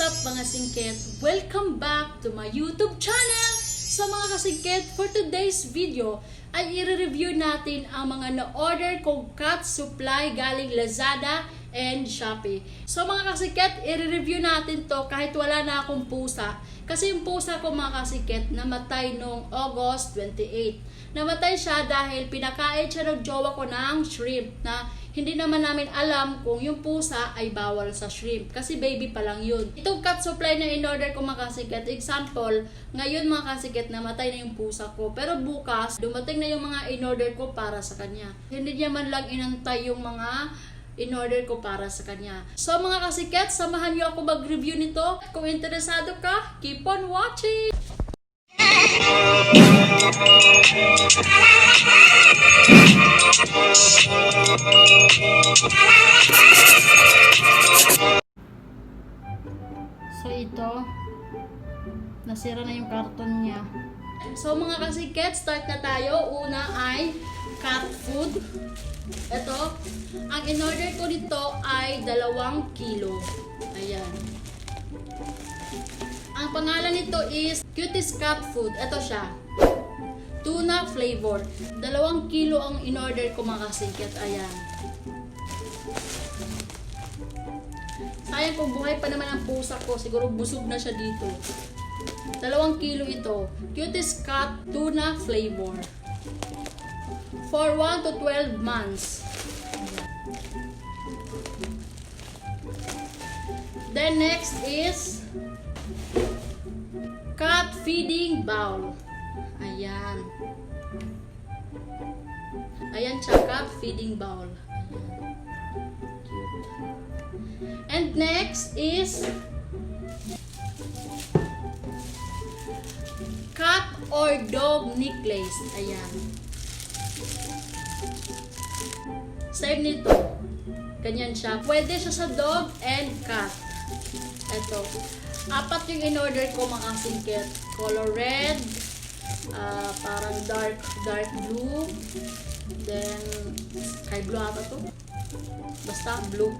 up mga singkit? Welcome back to my YouTube channel! So mga kasingkit, for today's video ay i-review natin ang mga na-order kong cat supply galing Lazada and Shopee. So mga kasingkit, i-review natin to kahit wala na akong pusa. Kasi yung pusa ko mga kasingkit namatay noong August 28. Namatay siya dahil pinakain siya ng jowa ko ng shrimp na hindi naman namin alam kung yung pusa ay bawal sa shrimp. Kasi baby pa lang yun. Itong cat supply na in-order ko mga kasikit. Example, ngayon mga kasikit, namatay na yung pusa ko. Pero bukas, dumating na yung mga in-order ko para sa kanya. Hindi niya man lang inantay yung mga in-order ko para sa kanya. So mga kasikit, samahan niyo ako mag-review nito. Kung interesado ka, keep on watching! So ito, nasira na yung karton niya. So mga kasikit, start na tayo. Una ay cat food. Ito, ang in-order ko dito ay 2 kilo. Ayan. Ang pangalan nito is Cuties Cat Food. Ito siya. Tuna flavor. 2 kilo ang in-order ko mga kasikit. Ayan. Sayang kung buhay pa naman ang pusa ko. Siguro busog na siya dito. 2 kilo ito. Cuties Cat Tuna flavor. For 1 to 12 months. Then next is cat feeding bowl. Ayan. Ayan siya, cat feeding bowl. Cute. And next is cat or dog necklace. Ayan. Same nito. Ganyan siya. Pwede siya sa dog and cat. Ito. 4 yung in-order ko mga singkit. Color red, parang dark blue, then sky blue ata to. Basta blue.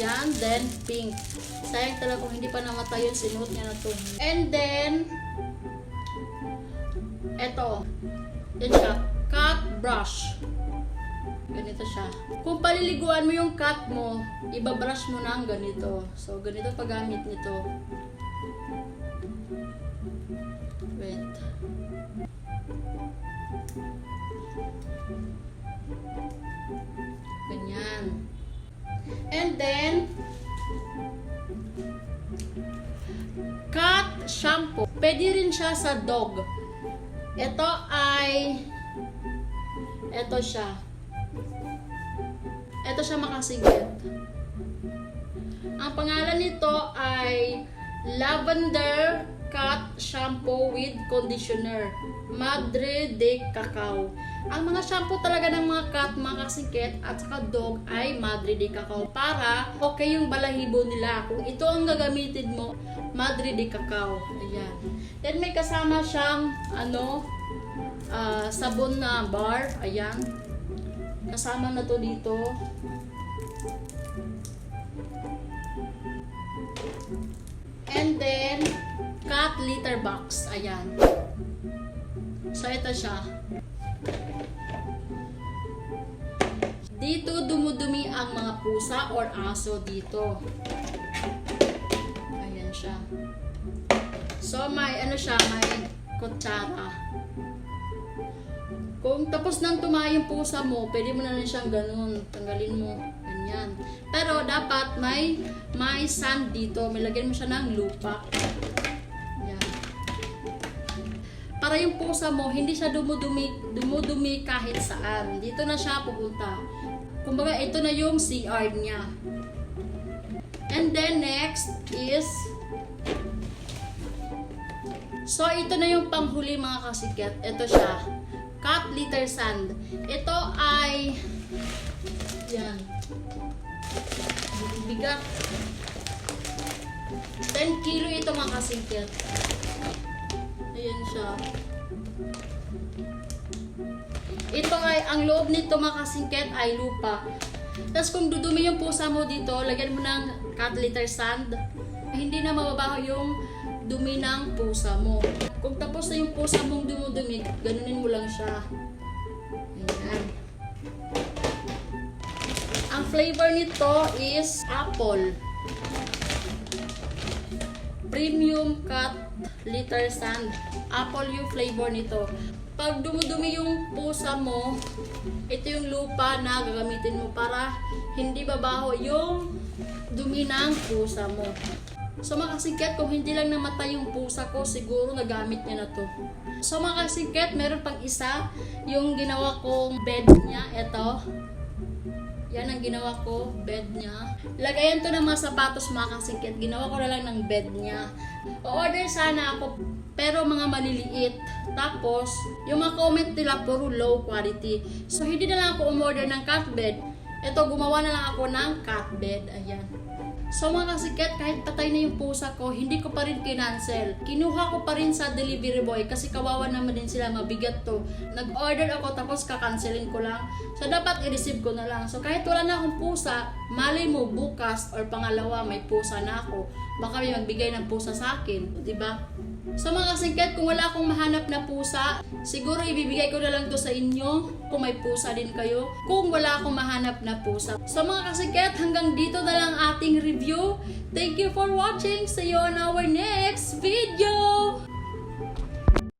Yan, then pink. Sayang talaga kung hindi pa namatay yun, sinuot niya na to. And then, eto. Yan siya. Cat brush. Ganito siya. Kung paliliguan mo yung cat mo, ibabrush mo ng ganito. So, ganito paggamit nito. Wait. Ganyan. And then, cat shampoo. Pwede rin siya sa dog. Ito ay, ito siya. Ito siya makasigit. Ang pangalan nito ay Lavender Cat Shampoo with Conditioner. Madre de Cacao. Ang mga shampoo talaga ng mga cat, mga kasikit at saka dog ay Madre de Cacao para okay yung balahibo nila. Kung ito ang gagamitin mo, Madre de Cacao. Ayan. Then may kasama siyang sabon na bar. Ayan. Kasama na to dito. And then, cat litter box. Ayan. So, ito siya. Dito dumudumi ang mga pusa or aso dito. Ayan siya. So, may siya, may kutsara. Kung tapos nang tumayo yung pusa mo, pwede mo na rin siyang ganun. Tanggalin mo. Ganyan. Pero dapat may sand dito. May lagyan mo siya ng lupa. Yan. Para yung pusa mo, hindi siya dumudumi kahit saan. Dito na siya pupunta. Kumbaga, ito na yung CR niya. And then next is, so ito na yung panghuli mga kasikit. Ito siya. Cat litter sand. Ito ay yan. Bigat. 10 kilo ito mga kasingkit. Ayan siya. Ito ay, ang loob nito mga kasingkit ay lupa. Tapos kung dudumi yung pusa mo dito, lagyan mo ng cat litter sand. Hindi na mababaho yung dumi ng pusa mo. Kung tapos na yung pusa mong dumudumi, ganunin mo lang siya. Ayan. Ang flavor nito is apple. Premium cut litter sand. Apple yung flavor nito. Pag dumudumi yung pusa mo, ito yung lupa na gagamitin mo para hindi babaho yung dumi ng pusa mo. So mga kasingket, kung hindi lang namatay yung pusa ko, siguro nagamit niya na to. So mga kasingket, meron pang isa, yung ginawa kong bed niya, ito. Yan ang ginawa ko, bed niya. Lagayan to ng mga sapatos mga kasingket, ginawa ko na lang ng bed niya. O-order sana ako, pero mga maliliit. Tapos, yung mga comment nila puro low quality. So hindi na lang ako umorder ng cat bed. Ito, gumawa na lang ako ng cat bed. Ayan. So mga kasingket, kahit patay na yung pusa ko, hindi ko pa rin kinancel. Kinuha ko pa rin sa delivery boy kasi kawawa naman din sila, mabigat to. Nag-order ako tapos kakancelin ko lang. So dapat i-receive ko na lang. So kahit wala na akong pusa, malay mo bukas or pangalawa may pusa na ako. Baka may magbigay ng pusa sa akin, di ba? So mga kasingket, kung wala akong mahanap na pusa, siguro ibibigay ko na lang to sa inyo kung may pusa din kayo, kung wala akong mahanap na pusa. So mga kasingket, hanggang dito na lang ating review. Thank you for watching. See you on our next video!